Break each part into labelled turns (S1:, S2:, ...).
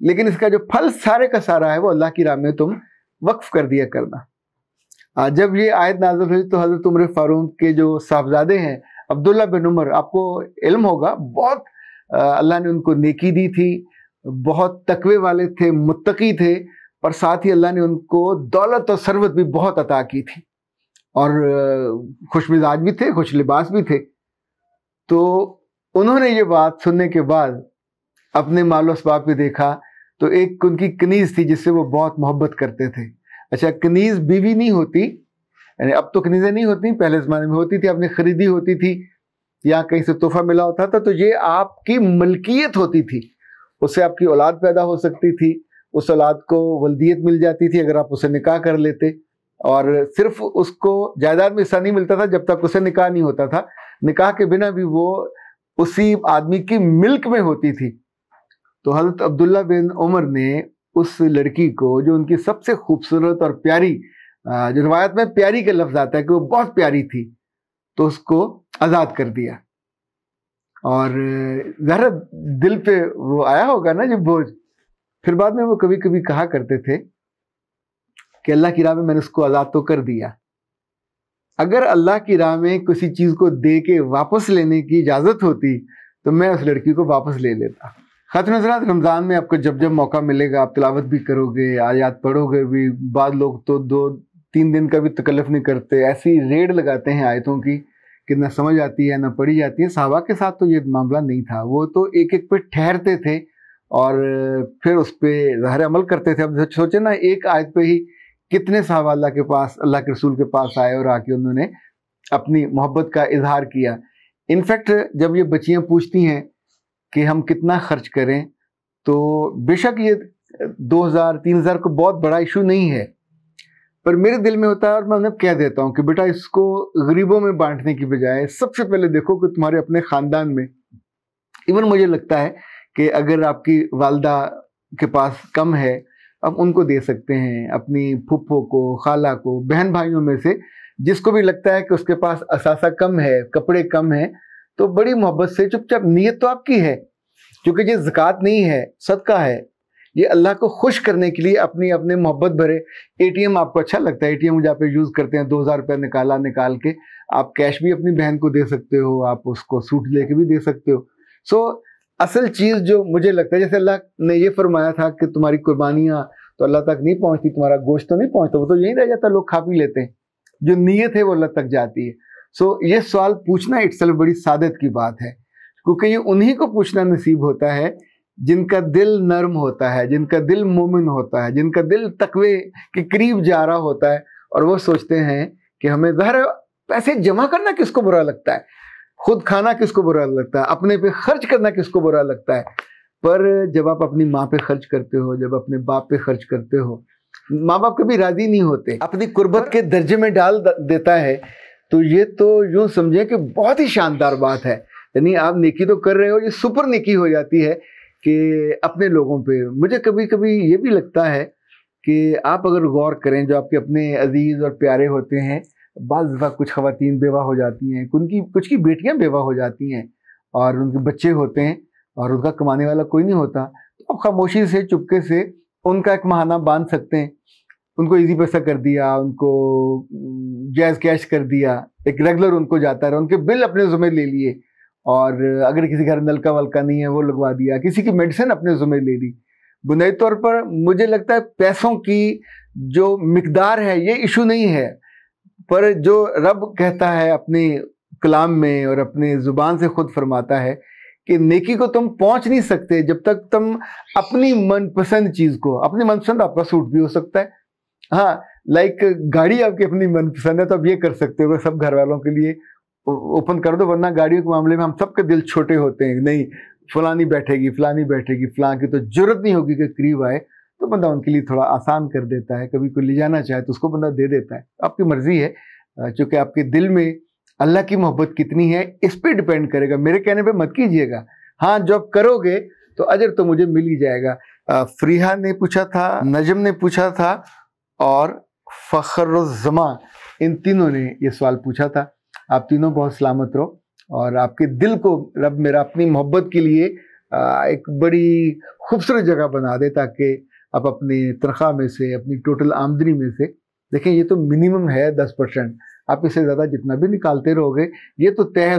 S1: لیکن اس کا جو پھل سارے کا سارا ہے وہ اللہ کی راہ میں تم وقف کر دیا کرنا۔ جب یہ آیت نازل ہوئی تو حضرت عمر فاروق کے جو صاحبزادے ہیں عبداللہ بن عمر، آپ کو علم ہوگا بہت اللہ نے ان کو نیکی دی تھی، بہت تقوی والے تھے، متقی تھے، اور ساتھ ہی اللہ نے ان کو دولت اور ثروت بھی بہت عطا کی تھی، اور خوش مزاج بھی تھے، خوش لباس بھی تھے۔ تو انہوں نے یہ بات سننے کے بعد اپنے مال و اسباب پہ دیکھا تو ایک ان کی کنیز تھی جس سے وہ بہت محبت کرتے تھے۔ اچھا، کنیز بیوی نہیں ہوتی، یعنی اب تو کنیزیں نہیں ہوتی، پہلے زمانے میں ہوتی تھی، آپ نے خریدی ہوتی تھی یا کہیں سے تحفہ ملا ہوتا تھا، تو یہ آپ کی ملکیت ہوتی تھی، اس سے آپ کی اولاد پیدا ہو سکتی تھی، اس اولاد کو ولدیت مل جاتی تھی اگر آپ اسے نکاح کر لیتے، اور صرف اس کو جائیداد میں حصہ نہیں ملتا تھا جب تک اسے نکاح نہیں ہوتا تھا، نکاح کے بنا بھی وہ اسی آدمی کی ملک میں ہوتی تھی۔ تو حضرت عبداللہ بن عمر نے اس لڑکی کو، جو ان کی سب سے خوبصورت اور پیاری، جو روایت میں پیاری کا لفظ آتا ہے کہ وہ بہت پیاری تھی، تو اس کو آزاد کر دیا۔ اور ذرا دل پہ وہ آیا ہوگا نا جب بوجھ، پھر بعد میں وہ کبھی کبھی کہا کرتے تھے کہ اللہ کی راہ میں میں نے اس کو آزاد تو کر دیا، اگر اللہ کی راہ میں کسی چیز کو دے کے واپس لینے کی اجازت ہوتی تو میں اس لڑکی کو واپس لے لیتا۔ خاتون حضرات، رمضان میں آپ کو جب جب موقع ملے گا آپ تلاوت بھی کرو گے، آیات پڑھو گے بھی، بعض لوگ تو 2-3 دن کا بھی تکلف نہیں کرتے، ایسی ریڑ لگاتے ہیں آیتوں کی کہ نہ سمجھ آتی ہے نہ پڑھی جاتی ہے۔ صحابہ کے ساتھ تو یہ معاملہ نہیں تھا، وہ تو ایک ایک پہ ٹھہرتے تھے اور پھر اس پہ ظاہر عمل کرتے تھے۔ اب سوچیں نا، ایک آیت پہ ہی کتنے صحابہ اللہ کے پاس، اللہ کے رسول کے پاس آئے اور آ کے انہوں نے اپنی محبت کا اظہار کیا۔ انفیکٹ جب یہ بچیاں پوچھتی ہیں کہ ہم کتنا خرچ کریں، تو بے شک یہ 2000-3000 کو بہت بڑا ایشو نہیں ہے، پر میرے دل میں ہوتا ہے اور میں انہیں کہہ دیتا ہوں کہ بیٹا اس کو غریبوں میں بانٹنے کی بجائے سب سے پہلے دیکھو کہ تمہارے اپنے خاندان میں، ایون مجھے لگتا ہے کہ اگر آپ کی والدہ کے پاس کم ہے، اب ان کو دے سکتے ہیں، اپنی پھپھو کو، خالہ کو، بہن بھائیوں میں سے جس کو بھی لگتا ہے کہ اس کے پاس اثاثہ کم ہے، کپڑے کم ہیں، تو بڑی محبت سے چپ چاپ، نیت تو آپ کی ہے کیونکہ یہ زکوٰۃ نہیں ہے، صدقہ ہے، یہ اللہ کو خوش کرنے کے لیے اپنے محبت بھرے۔ اے ٹی ایم آپ کو اچھا لگتا ہے، اے ٹی ایم جہاں پہ یوز کرتے ہیں 2000 روپے نکال کے آپ کیش بھی اپنی بہن کو دے سکتے ہو، آپ اس کو سوٹ لے کے بھی دے سکتے ہو۔ سو اصل چیز جو مجھے لگتا ہے، جیسے اللہ نے یہ فرمایا تھا کہ تمہاری قربانیاں تو اللہ تک نہیں پہنچتی، تمہارا گوشت تو نہیں پہنچتا، وہ تو یہیں رہ جاتا، لوگ کھا پی لیتے ہیں، جو نیت ہے وہ اللہ تک جاتی ہے۔ سو یہ سوال پوچھنا اٹسیلف بڑی سعادت کی بات ہے، کیونکہ یہ انہی کو پوچھنا نصیب ہوتا ہے جن کا دل نرم ہوتا ہے، جن کا دل مومن ہوتا ہے، جن کا دل تقوی کے قریب جا رہا ہوتا ہے، اور وہ سوچتے ہیں کہ ہمیں ظاہر پیسے جمع کرنا کس کو برا لگتا ہے، خود کھانا کس کو برا لگتا ہے، اپنے پہ خرچ کرنا کس کو برا لگتا ہے، پر جب آپ اپنی ماں پہ خرچ کرتے ہو، جب اپنے باپ پہ خرچ کرتے ہو، ماں باپ کبھی راضی نہیں ہوتے، اپنی قربت کے درجے میں ڈال دیتا ہے، تو یہ تو یوں سمجھیں کہ بہت ہی شاندار بات ہے۔ یعنی آپ نیکی تو کر رہے ہو، یہ سپر نیکی ہو جاتی ہے کہ اپنے لوگوں پہ۔ مجھے کبھی کبھی یہ بھی لگتا ہے کہ آپ اگر غور کریں، جو آپ کے اپنے عزیز اور پیارے ہوتے ہیں، بعض دفعہ کچھ خواتین بیوہ ہو جاتی ہیں، کچھ کی بیٹیاں بیوہ ہو جاتی ہیں اور ان کے بچے ہوتے ہیں اور ان کا کمانے والا کوئی نہیں ہوتا، تو آپ خاموشی سے، چپکے سے ان کا ایک ماہانہ باندھ سکتے ہیں، ان کو ایزی پیسہ کر دیا، ان کو جائز کیش کر دیا، ایک ریگولر ان کو جاتا رہا، ان کے بل اپنے ذمہ لے لیے، اور اگر کسی گھر نلکا ولکا نہیں ہے وہ لگوا دیا، کسی کی میڈیسن اپنے ذمہ لے لی۔ بنیادی طور پر مجھے لگتا ہے پیسوں کی جو مقدار ہے یہ ایشو نہیں ہے، پر جو رب کہتا ہے اپنے کلام میں اور اپنے زبان سے خود فرماتا ہے کہ نیکی کو تم پہنچ نہیں سکتے جب تک تم اپنی من پسند چیز کو، اپنی من پسند آپ کا سوٹ بھی ہو سکتا ہے، ہاں لائک گاڑی آپ کی اپنی من پسند ہے تو آپ یہ کر سکتے ہو، سب گھر والوں کے لیے اوپن کر دو، ورنہ گاڑیوں کے معاملے میں ہم سب کے دل چھوٹے ہوتے ہیں، نہیں فلانی بیٹھے گی، فلانی بیٹھے گی، فلاں کی تو جرت نہیں ہوگی کہ قریب آئے، تو بندہ ان کے لیے تھوڑا آسان کر دیتا ہے، کبھی کوئی لے جانا چاہے تو اس کو بندہ دے دیتا ہے، آپ کی مرضی ہے، چونکہ آپ کے دل میں اللہ کی محبت کتنی ہے اس پہ ڈیپینڈ کرے گا، میرے کہنے پہ مت کیجئے گا، ہاں جب کرو گے تو اجر تو مجھے مل ہی جائے گا۔ فریحہ نے پوچھا تھا، نجم نے پوچھا تھا اور فخر الزمان، ان تینوں نے یہ سوال پوچھا تھا۔ آپ تینوں بہت سلامت رہو اور آپ کے دل کو رب میرا اپنی محبت کے لیے ایک بڑی خوبصورت جگہ بنا دے تاکہ آپ اپنی تنخواہ میں سے، اپنی ٹوٹل آمدنی میں سے، دیکھیں یہ تو منیمم ہے 10%، آپ اس سے زیادہ جتنا بھی نکالتے رہو گے یہ تو طے ہے۔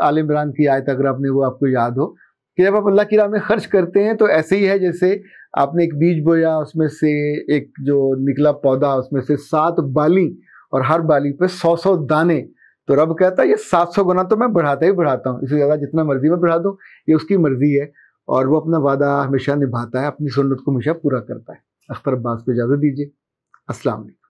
S1: آل عمران کی آیت اگر آپ کو یاد ہو کہ جب آپ اللہ کی راہ میں خرچ کرتے ہیں تو ایسے ہی ہے جیسے آپ نے ایک بیج بویا، اس میں سے ایک جو نکلا پودا، اس میں سے 7 بالی اور ہر بالی پہ 100 دانے، تو رب کہتا ہے یہ 700 گنا تو میں بڑھاتا ہی بڑھاتا ہوں، اس سے زیادہ جتنا مرضی میں بڑھا دوں، یہ اس کی مرضی ہے، اور وہ اپنا وعدہ ہمیشہ نبھاتا ہے، اپنی سنت کو ہمیشہ پورا کرتا ہے۔ اختر عباس کو اجازت دیجیے، السلام علیکم۔